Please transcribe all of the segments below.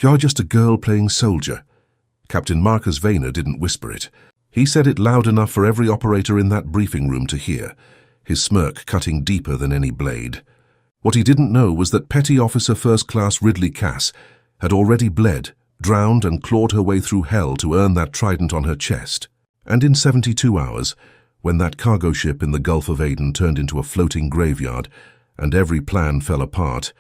"You're just a girl playing soldier." Captain Marcus Vayner didn't whisper it. He said it loud enough for every operator in that briefing room to hear, his smirk cutting deeper than any blade. What he didn't know was that Petty Officer First Class Ridley Cass had already bled, drowned and clawed her way through hell to earn that trident on her chest. And in 72 hours, when that cargo ship in the Gulf of Aden turned into a floating graveyard and every plan fell apart,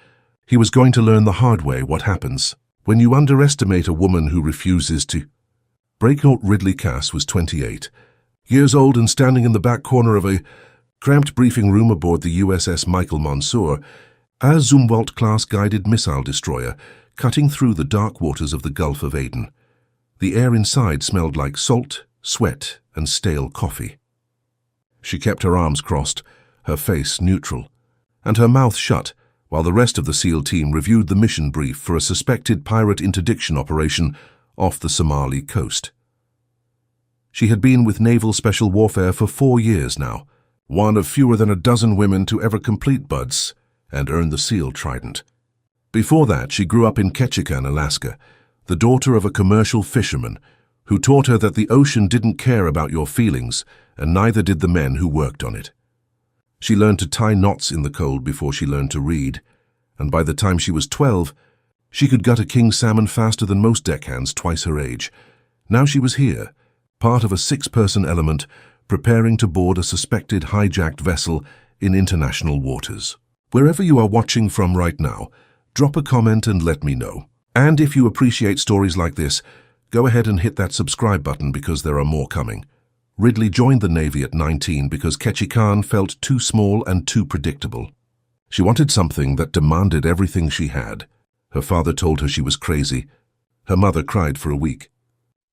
he was going to learn the hard way what happens when you underestimate a woman who refuses to. Breakout Ridley Cass was 28 years old and standing in the back corner of a cramped briefing room aboard the USS Michael Mansour, a Zumwalt-class guided missile destroyer cutting through the dark waters of the Gulf of Aden. The air inside smelled like salt, sweat, and stale coffee. She kept her arms crossed, her face neutral, and her mouth shut, while the rest of the SEAL team reviewed the mission brief for a suspected pirate interdiction operation off the Somali coast. She had been with Naval Special Warfare for 4 years now, one of fewer than a dozen women to ever complete BUDS and earn the SEAL Trident. Before that, she grew up in Ketchikan, Alaska, the daughter of a commercial fisherman who taught her that the ocean didn't care about your feelings, and neither did the men who worked on it. She learned to tie knots in the cold before she learned to read, and by the time she was 12, she could gut a king salmon faster than most deckhands twice her age. Now she was here, part of a 6-person element, preparing to board a suspected hijacked vessel in international waters. Wherever you are watching from right now, drop a comment and let me know. And if you appreciate stories like this, go ahead and hit that subscribe button because there are more coming. Ridley joined the Navy at 19 because Ketchikan felt too small and too predictable. She wanted something that demanded everything she had. Her father told her she was crazy. Her mother cried for a week.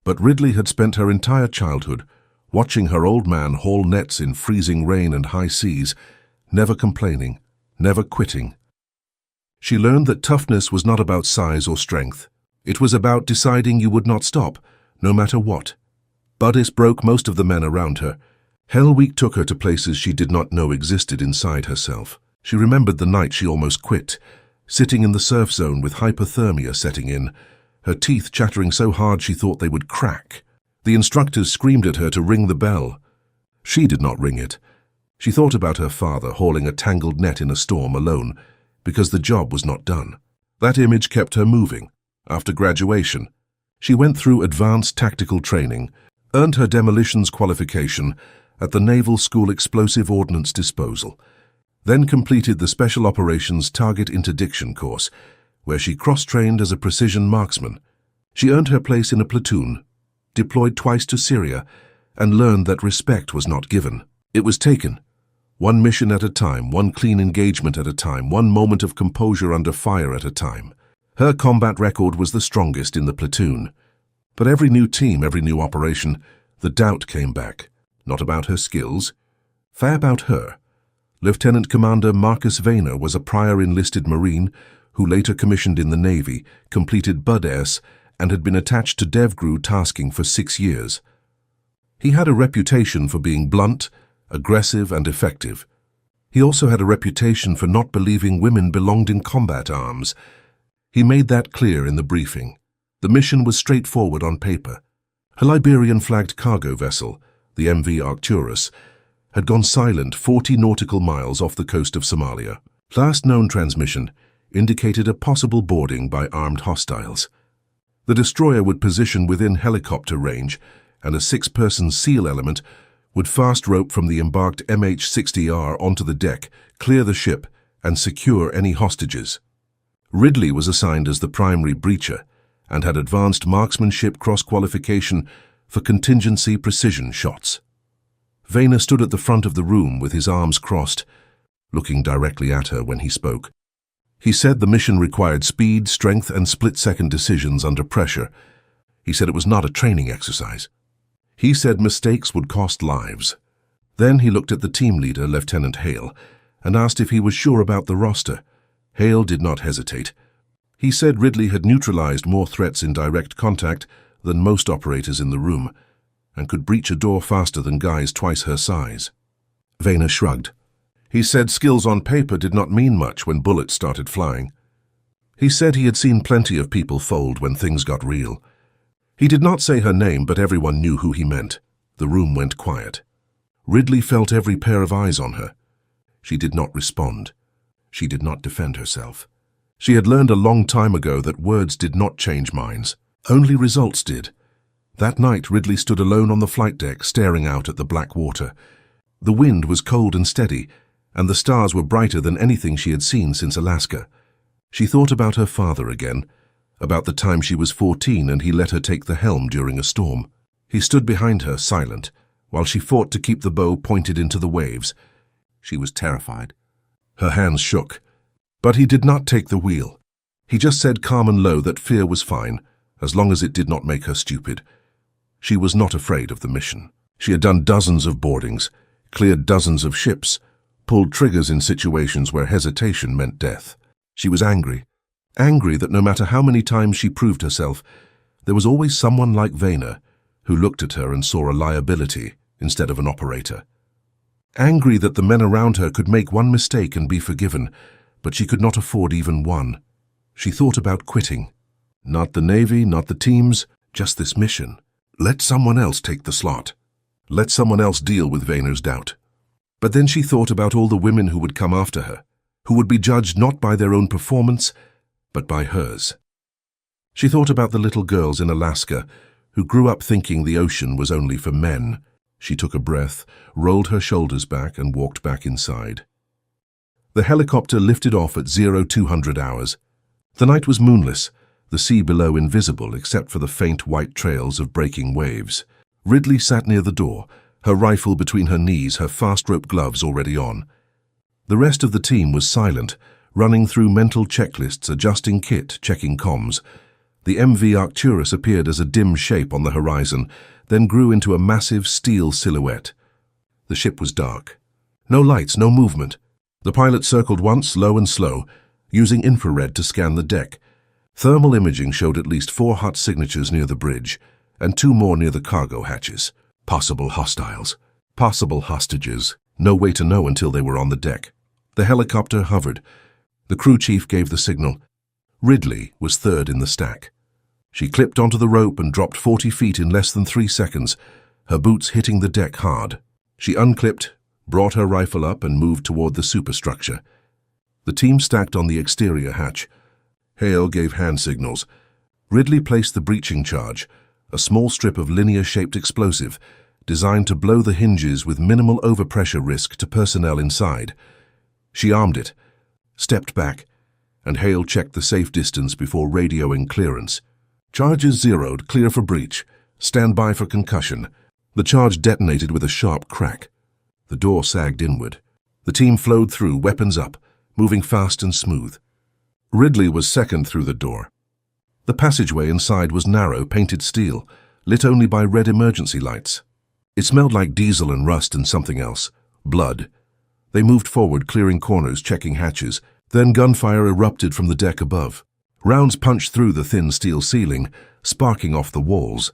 But Ridley had spent her entire childhood watching her old man haul nets in freezing rain and high seas, never complaining, never quitting. She learned that toughness was not about size or strength. It was about deciding you would not stop, no matter what. Buddis broke most of the men around her. Hell Week took her to places she did not know existed inside herself. She remembered the night she almost quit, sitting in the surf zone with hypothermia setting in, her teeth chattering so hard she thought they would crack. The instructors screamed at her to ring the bell. She did not ring it. She thought about her father hauling a tangled net in a storm alone, because the job was not done. That image kept her moving. After graduation, she went through advanced tactical training, earned her demolitions qualification at the Naval School Explosive Ordnance Disposal, then completed the Special Operations Target Interdiction course, where she cross-trained as a precision marksman. She earned her place in a platoon, deployed twice to Syria, and learned that respect was not given. It was taken. One mission at a time, one clean engagement at a time, one moment of composure under fire at a time. Her combat record was the strongest in the platoon. But every new team, every new operation, the doubt came back. Not about her skills, fair about her. Lieutenant Commander Marcus Vayner was a prior enlisted Marine who later commissioned in the Navy, completed BUD-S, and had been attached to DevGru tasking for 6 years. He had a reputation for being blunt, aggressive, and effective. He also had a reputation for not believing women belonged in combat arms. He made that clear in the briefing. The mission was straightforward on paper. A Liberian-flagged cargo vessel, the MV Arcturus, had gone silent 40 nautical miles off the coast of Somalia. Last known transmission indicated a possible boarding by armed hostiles. The destroyer would position within helicopter range, and a 6-person SEAL element would fast rope from the embarked MH-60R onto the deck, clear the ship, and secure any hostages. Ridley was assigned as the primary breacher and had advanced marksmanship cross-qualification for contingency precision shots. Vayner stood at the front of the room with his arms crossed, looking directly at her when he spoke. He said the mission required speed, strength, and split-second decisions under pressure. He said it was not a training exercise. He said mistakes would cost lives. Then he looked at the team leader, Lieutenant Hale, and asked if he was sure about the roster. Hale did not hesitate. He said Ridley had neutralized more threats in direct contact than most operators in the room, and could breach a door faster than guys twice her size. Vayner shrugged. He said skills on paper did not mean much when bullets started flying. He said he had seen plenty of people fold when things got real. He did not say her name, but everyone knew who he meant. The room went quiet. Ridley felt every pair of eyes on her. She did not respond. She did not defend herself. She had learned a long time ago that words did not change minds. Only results did. That night, Ridley stood alone on the flight deck, staring out at the black water. The wind was cold and steady, and the stars were brighter than anything she had seen since Alaska. She thought about her father again, about the time she was 14 and he let her take the helm during a storm. He stood behind her, silent, while she fought to keep the bow pointed into the waves. She was terrified. Her hands shook. But he did not take the wheel. He just said calm and low that fear was fine, as long as it did not make her stupid. She was not afraid of the mission. She had done dozens of boardings, cleared dozens of ships, pulled triggers in situations where hesitation meant death. She was angry. Angry that no matter how many times she proved herself, there was always someone like Vayner who looked at her and saw a liability instead of an operator. Angry that the men around her could make one mistake and be forgiven, but she could not afford even one. She thought about quitting. Not the Navy, not the teams, just this mission. Let someone else take the slot. Let someone else deal with Vayner's doubt. But then she thought about all the women who would come after her, who would be judged not by their own performance, but by hers. She thought about the little girls in Alaska who grew up thinking the ocean was only for men. She took a breath, rolled her shoulders back, and walked back inside. The helicopter lifted off at 0200 hours. The night was moonless, the sea below invisible except for the faint white trails of breaking waves. Ridley sat near the door, her rifle between her knees, her fast-rope gloves already on. The rest of the team was silent, running through mental checklists, adjusting kit, checking comms. The MV Arcturus appeared as a dim shape on the horizon, then grew into a massive steel silhouette. The ship was dark. No lights, no movement. The pilot circled once, low and slow, using infrared to scan the deck. Thermal imaging showed at least 4 hot signatures near the bridge, and 2 more near the cargo hatches. Possible hostiles. Possible hostages. No way to know until they were on the deck. The helicopter hovered. The crew chief gave the signal. Ridley was third in the stack. She clipped onto the rope and dropped 40 feet in less than 3 seconds, her boots hitting the deck hard. She unclipped, brought her rifle up, and moved toward the superstructure. The team stacked on the exterior hatch. Hale gave hand signals. Ridley placed the breaching charge, a small strip of linear-shaped explosive, designed to blow the hinges with minimal overpressure risk to personnel inside. She armed it, stepped back, and Hale checked the safe distance before radioing clearance. Charges zeroed, clear for breach. Stand by for concussion. The charge detonated with a sharp crack. The door sagged inward. The team flowed through, weapons up, moving fast and smooth. Ridley was second through the door. The passageway inside was narrow, painted steel, lit only by red emergency lights. It smelled like diesel and rust and something else. Blood. They moved forward, clearing corners, checking hatches. Then gunfire erupted from the deck above. Rounds punched through the thin steel ceiling, sparking off the walls.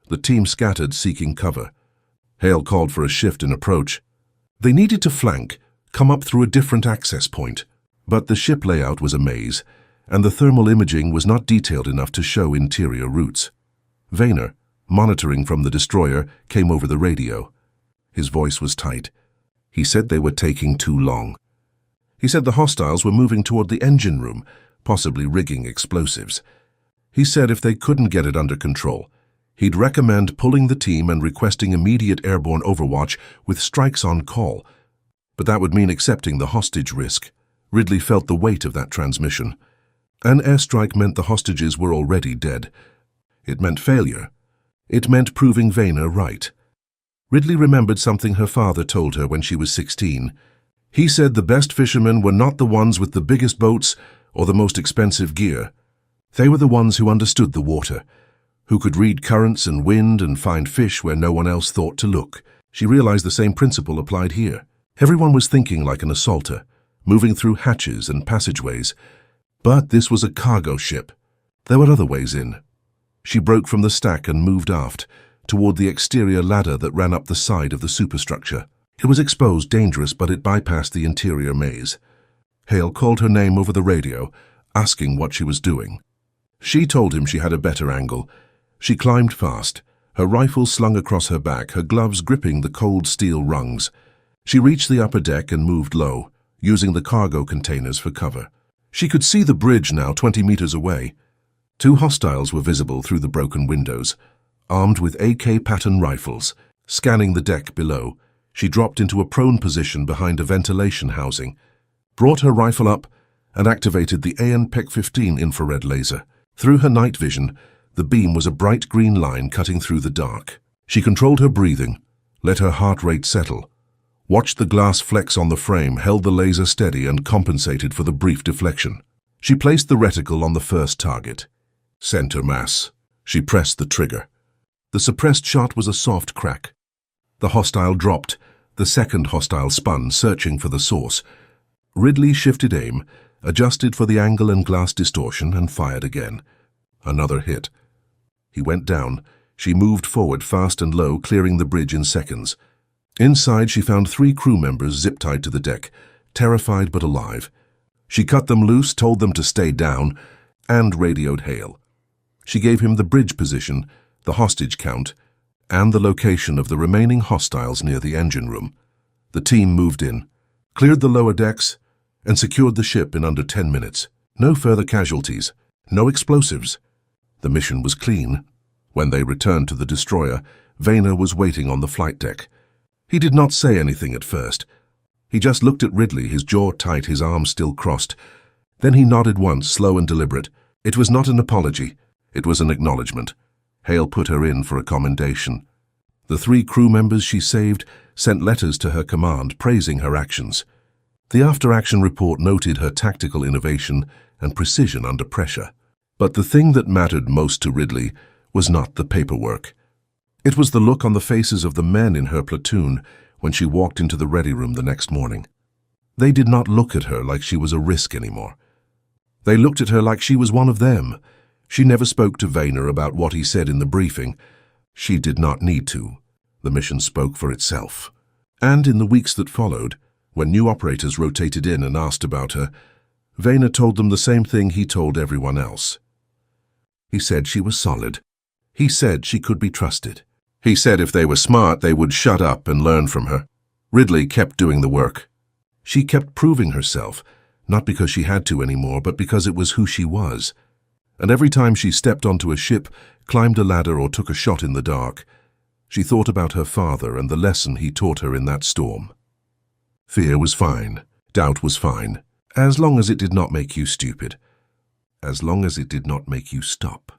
The team scattered, seeking cover. Hale called for a shift in approach. They needed to flank, come up through a different access point. But the ship layout was a maze, and the thermal imaging was not detailed enough to show interior routes. Vayner, monitoring from the destroyer, came over the radio. His voice was tight. He said they were taking too long. He said the hostiles were moving toward the engine room, possibly rigging explosives. He said if they couldn't get it under control, he'd recommend pulling the team and requesting immediate airborne overwatch with strikes on call. But that would mean accepting the hostage risk. Ridley felt the weight of that transmission. An airstrike meant the hostages were already dead. It meant failure. It meant proving Vayner right. Ridley remembered something her father told her when she was 16. He said the best fishermen were not the ones with the biggest boats or the most expensive gear. They were the ones who understood the water, who could read currents and wind and find fish where no one else thought to look. She realized the same principle applied here. Everyone was thinking like an assaulter, moving through hatches and passageways. But this was a cargo ship. There were other ways in. She broke from the stack and moved aft, toward the exterior ladder that ran up the side of the superstructure. It was exposed, dangerous, but it bypassed the interior maze. Hale called her name over the radio, asking what she was doing. She told him she had a better angle. She climbed fast, her rifle slung across her back, her gloves gripping the cold steel rungs. She reached the upper deck and moved low, using the cargo containers for cover. She could see the bridge now 20 meters away. 2 hostiles were visible through the broken windows, armed with AK pattern rifles. Scanning the deck below, she dropped into a prone position behind a ventilation housing, brought her rifle up, and activated the ANPEC-15 infrared laser. Through her night vision, the beam was a bright green line cutting through the dark. She controlled her breathing, let her heart rate settle, watched the glass flecks on the frame, held the laser steady, and compensated for the brief deflection. She placed the reticle on the first target. Center mass. She pressed the trigger. The suppressed shot was a soft crack. The hostile dropped. The second hostile spun, searching for the source. Ridley shifted aim, adjusted for the angle and glass distortion, and fired again. Another hit. He went down. She moved forward fast and low, clearing the bridge in seconds. Inside, she found 3 crew members zip-tied to the deck, terrified but alive. She cut them loose, told them to stay down, and radioed Hale. She gave him the bridge position, the hostage count, and the location of the remaining hostiles near the engine room. The team moved in, cleared the lower decks, and secured the ship in under 10 minutes. No further casualties, no explosives. The mission was clean. When they returned to the destroyer, Vayner was waiting on the flight deck. He did not say anything at first. He just looked at Ridley, his jaw tight, his arms still crossed. Then he nodded once, slow and deliberate. It was not an apology. It was an acknowledgement. Hale put her in for a commendation. The 3 crew members she saved sent letters to her command praising her actions. The after-action report noted her tactical innovation and precision under pressure. But the thing that mattered most to Ridley was not the paperwork. It was the look on the faces of the men in her platoon when she walked into the ready room the next morning. They did not look at her like she was a risk anymore. They looked at her like she was one of them. She never spoke to Vayner about what he said in the briefing. She did not need to. The mission spoke for itself. And in the weeks that followed, when new operators rotated in and asked about her, Vayner told them the same thing he told everyone else. He said she was solid. He said she could be trusted. He said if they were smart, they would shut up and learn from her. Ridley kept doing the work. She kept proving herself, not because she had to anymore, but because it was who she was. And every time she stepped onto a ship, climbed a ladder, or took a shot in the dark, she thought about her father and the lesson he taught her in that storm. Fear was fine. Doubt was fine. As long as it did not make you stupid. As long as it did not make you stop.